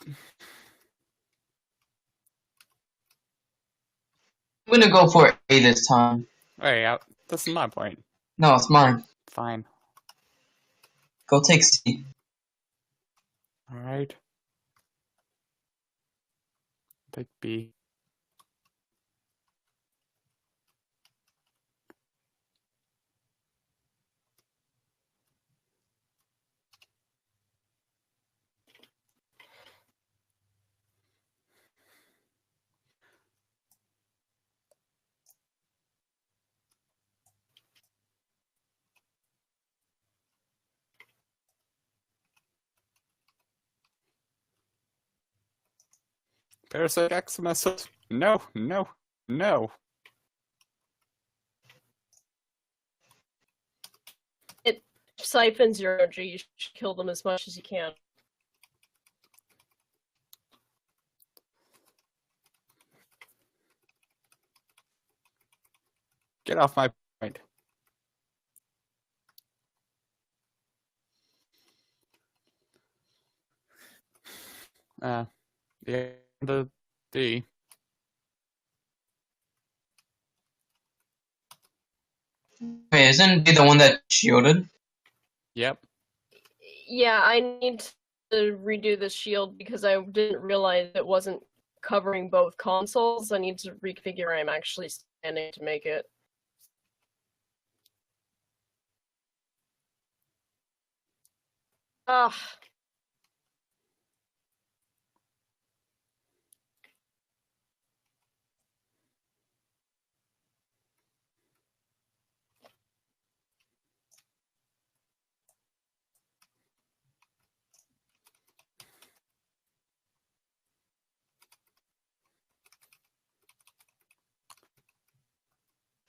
I'm gonna go for A this time. Wait, this is my point. No, it's mine. Fine. Go take C. Alright. Take B. Parasite Xmas. No, no, no. It siphons your energy. You should kill them as much as you can. Get off my point. The D. Wait, isn't B the one that shielded? Yep. Yeah, I need to redo the shield because I didn't realize it wasn't covering both consoles. I need to reconfigure where I'm actually standing to make it. Ah.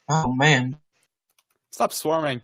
Oh man. Stop swarming.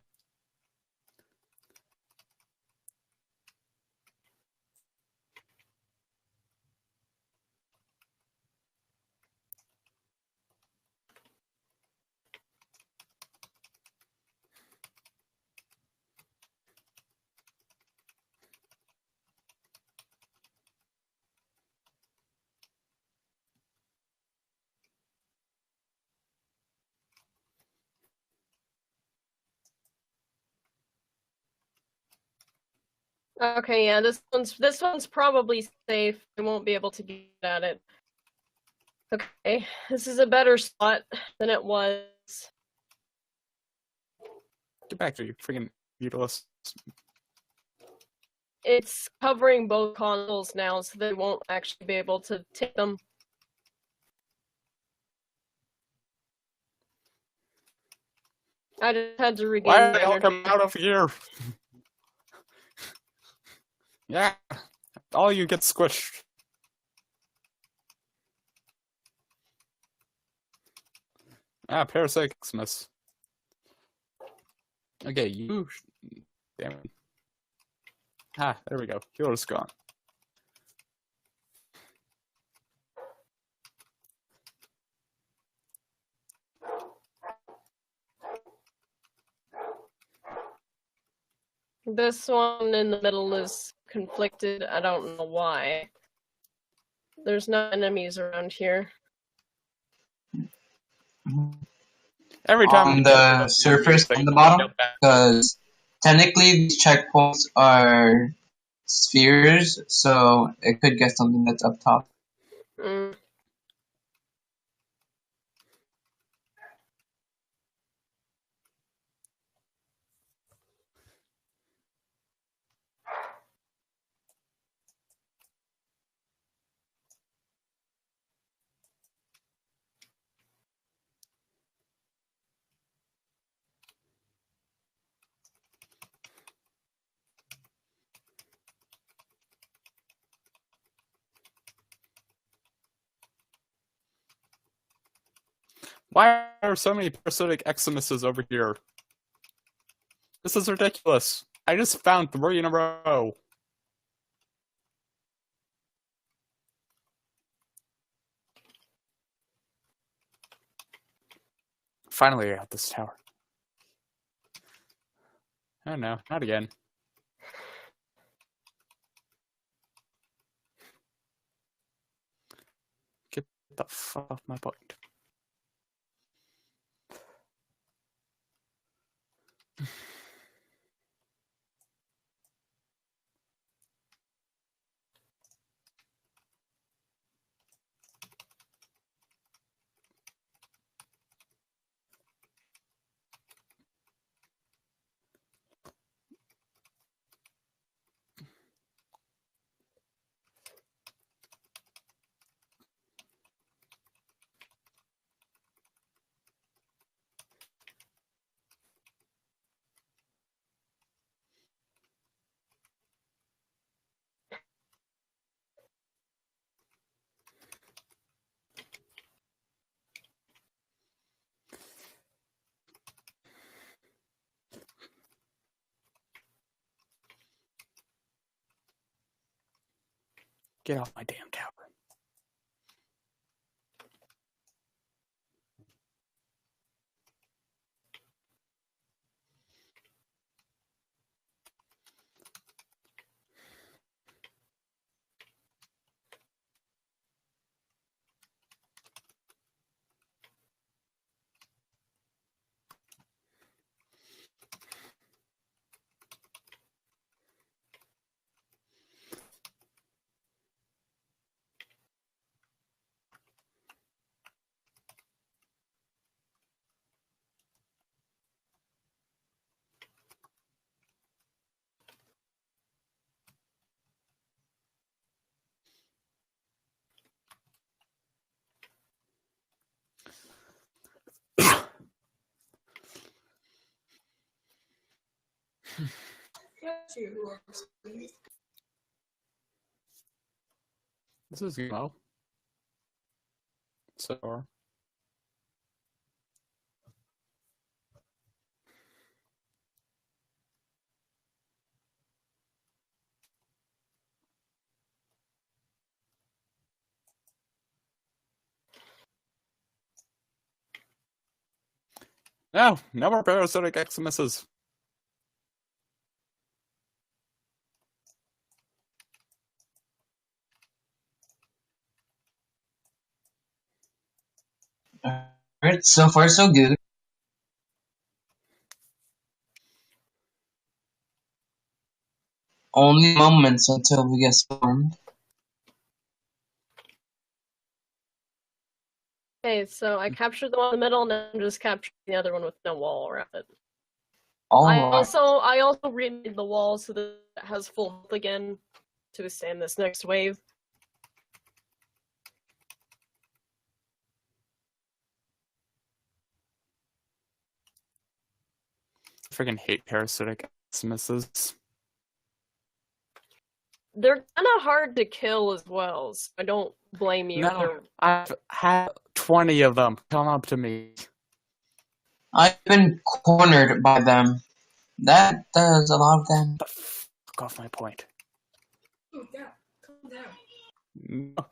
Okay, yeah, this one's probably safe. I won't be able to get at it. Okay, this is a better spot than it was. Get back to you, freaking useless. It's covering both consoles now, so they won't actually be able to take them. I just had to regain Why are my they all energy. coming out of here? Yeah, all you get squished. Parasite Xmas. Okay, you. Damn it. There we go. Healer's gone. This one in the middle is conflicted. I don't know why. There's no enemies around here. Every time On the surface on the bottom, because technically these checkpoints are spheres, so it could get something that's up top. Mm. Why are so many parasitic Xmases over here? This is ridiculous. I just found 3 in a row. Finally, I got this tower. Oh no, not again. the fuck off my point. Get off my damn tower. This is low. So. No more parasitic Xmas. Alright, so far so good. Only moments until we get spawned. Okay, so I captured the one in the middle, and I'm just capturing the other one with no wall around it. I Alright. also remade the wall so that it has full health again to withstand this next wave. I freaking hate parasitic Xmas. They're kind of hard to kill as well, so I don't blame you. No, I've had 20 of them come up to me. I've been cornered by them. That does a lot of them. But fuck off my point. Calm down. Calm down. No.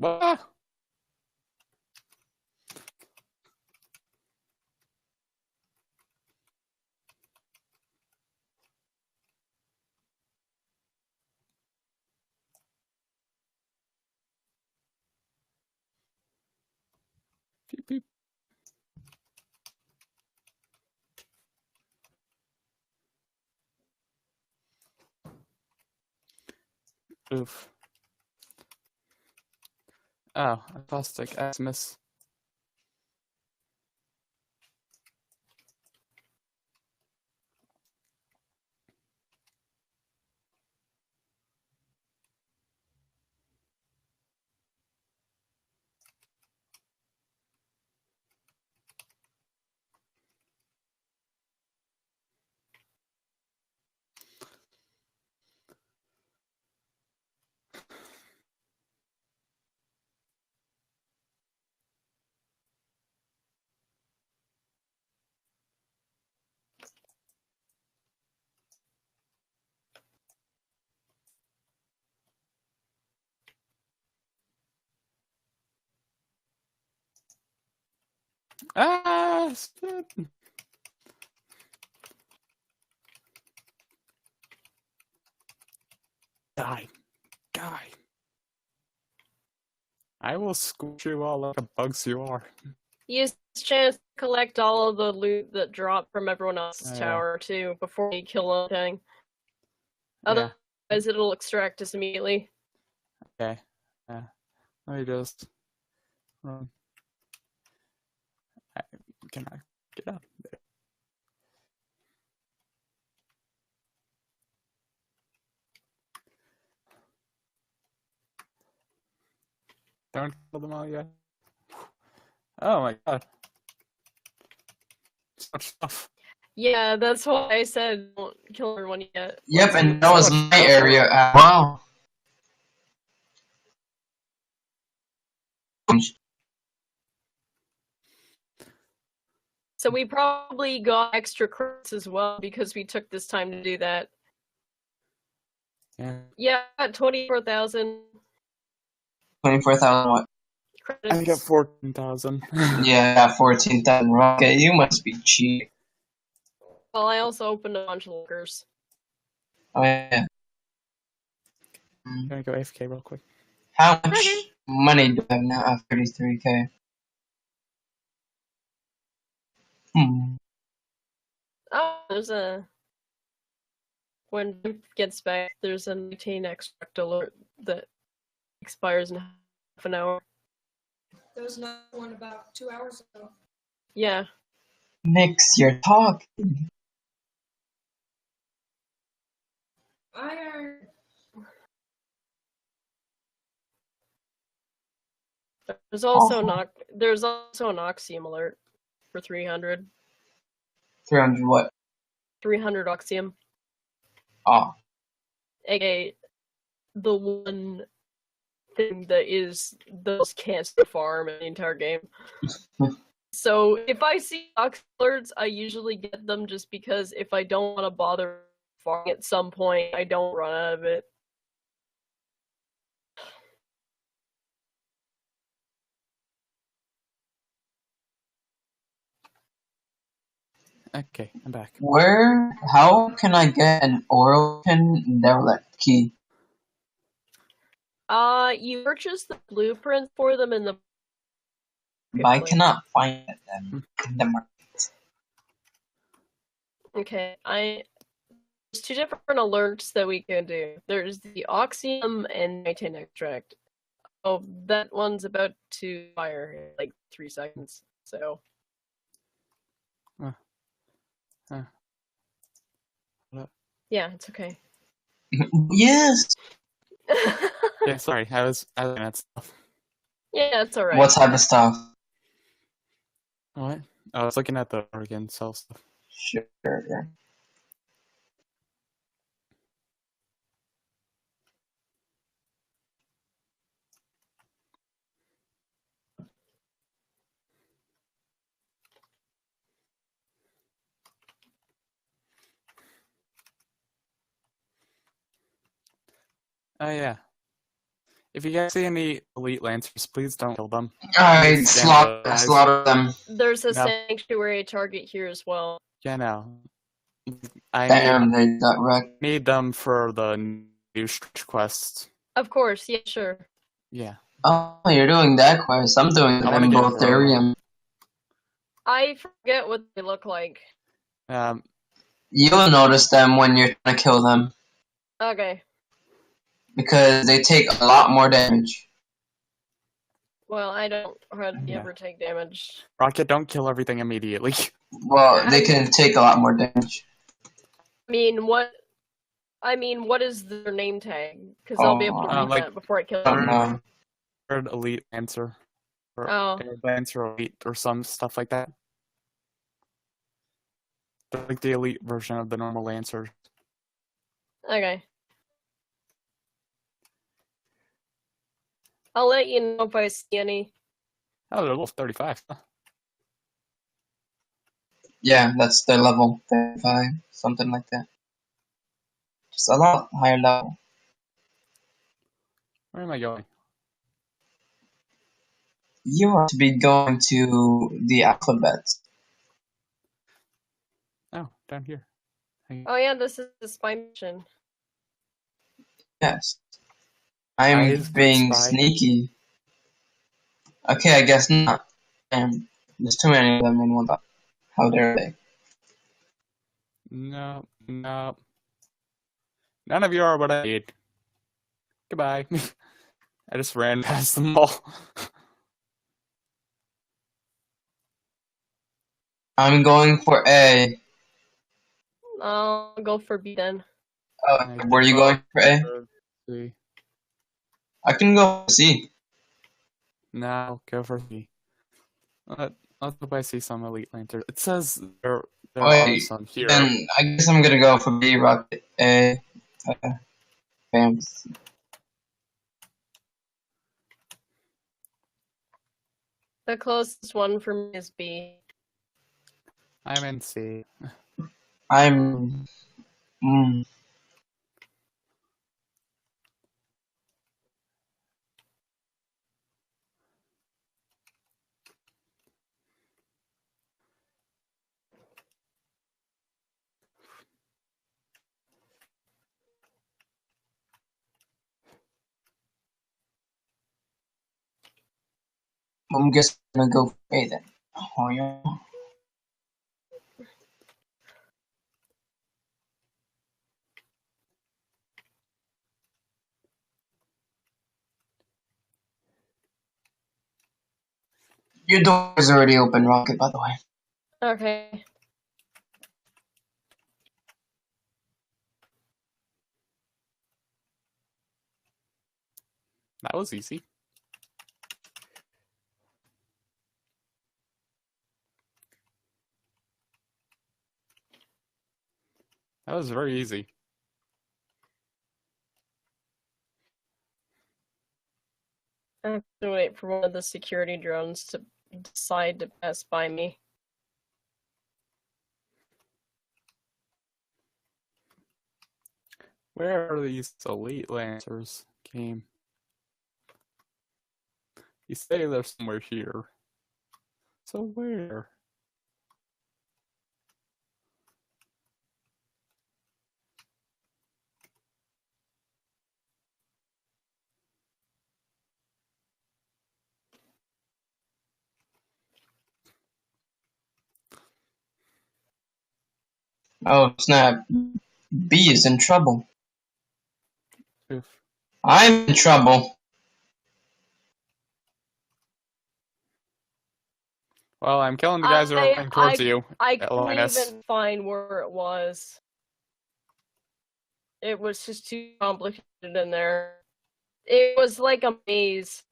What? Beep, beep. Oof. Oh, a plastic Xmas. Ah, shit. Die. Die. I will squish you all like a bugs you are. Use this chance to collect all of the loot that dropped from everyone else's Yeah. tower too before you kill anything. Yeah. Otherwise, it'll extract us immediately. Okay. Yeah. Let me just run. Can I get up there? Don't kill them all yet. Oh my god. So much stuff. Yeah, that's why I said don't kill everyone yet. Yep, and that So was much my stuff. area as well. So we probably got extra credits as well because we took this time to do that. Yeah. Yeah, 24,000 24,000 what? credits. I got 14,000. Yeah, 14,000. Okay, you must be cheap. Well, I also opened a bunch of lockers. Oh, yeah. Can I go AFK real quick? How much Okay. money do I have now at 33k? Oh, there's a... When Vimp gets back, there's a 19 extract alert that expires in half an hour. There was another one about 2 hours ago. Yeah. Nix, you're talking. I heard. There's also Awful. there's also an Oxium alert for 300. 300 what? 300 Oxium. Oh. aka the one thing that is the most cancer farm in the entire game. So if I see ox alerts, I usually get them just because if I don't want to bother farming at some point, I don't run out of it. Okay, I'm back. How can I get an Orphan Derelict key? You purchase the blueprints for them in the But I marketplace. cannot find them in the market. Okay, there's two different alerts that we can do. There's the Oxium and Nightin extract. Oh, that one's about to fire in like 3 seconds. So yeah, it's okay. Yes! Yeah, sorry, I was looking at stuff. Yeah, it's alright. What type of stuff? What? I was looking at the Oregon cell stuff. Sure. Oh yeah. If you guys see any elite lancers, please don't kill them. Alright, Stand guys. slaughter them. There's a No. sanctuary target here as well. Yeah, no. I Damn, they got wrecked. need them for the new stretch quests. Of course, yeah, sure. Yeah. Oh, you're doing that quest. I'm doing I them wanna in get both Rogue. Ethereum. I forget what they look like. You'll notice them when you're trying to kill them. Okay. Because they take a lot more damage. Well, I don't hardly Yeah. ever take damage. Rocket, don't kill everything immediately. Well, they can take a lot more damage. I mean, what is their name tag? Because I'll be able to read like- that before I kill I don't them. know. Third elite lancer. Or Oh. Air Lancer elite or some stuff like that. They're like the elite version of the normal lancer. Okay. I'll let you know if I see any. Oh, they're level 35. Yeah, that's their level 35, something like that. Just a lot higher level. Where am I going? You ought to be going to the alphabet. Oh, down here. Oh yeah, this is the spy mission. Yes. I'm Eyes can being spy. sneaky. Okay, I guess not. There's too many of them in one spot. How dare they? No, no. None of you are what I need. Goodbye. I just ran past them all. I'm going for A. I'll go for B then. Oh, where are you going for A? C. I can go for C. No, go for C. Let's hope I see some elite lanterns. It says there are Wait, some here. then I guess I'm gonna go for B, Rocket A. Bam. The closest one for me is B. I'm in C. I'm. I'm just gonna go for A then. Oh, yeah. Your door is already open, Rocket, by the way. Okay. That was easy. That was very easy. I have to wait for one of the security drones to decide to pass by me. Where are these elite lancers? Game. You say they're somewhere here. So where? Oh, snap. B is in trouble. Oof. I'm in trouble. Well, I'm killing the guys who are running towards you. I couldn't Linus. even find where it was. It was just too complicated in there. It was like a maze.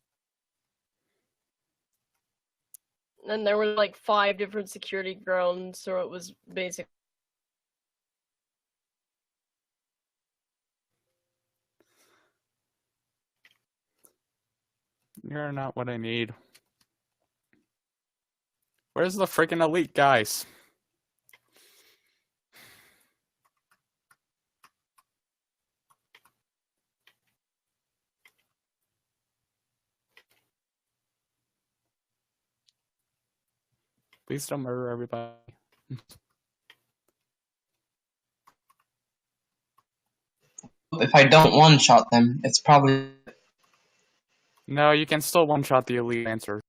And there were like 5 different security drones, so it was basically. You're not what I need. Where's the freaking elite guys? Please don't murder everybody. If I don't one-shot them, it's probably... No, you can still one-shot the elite lancers.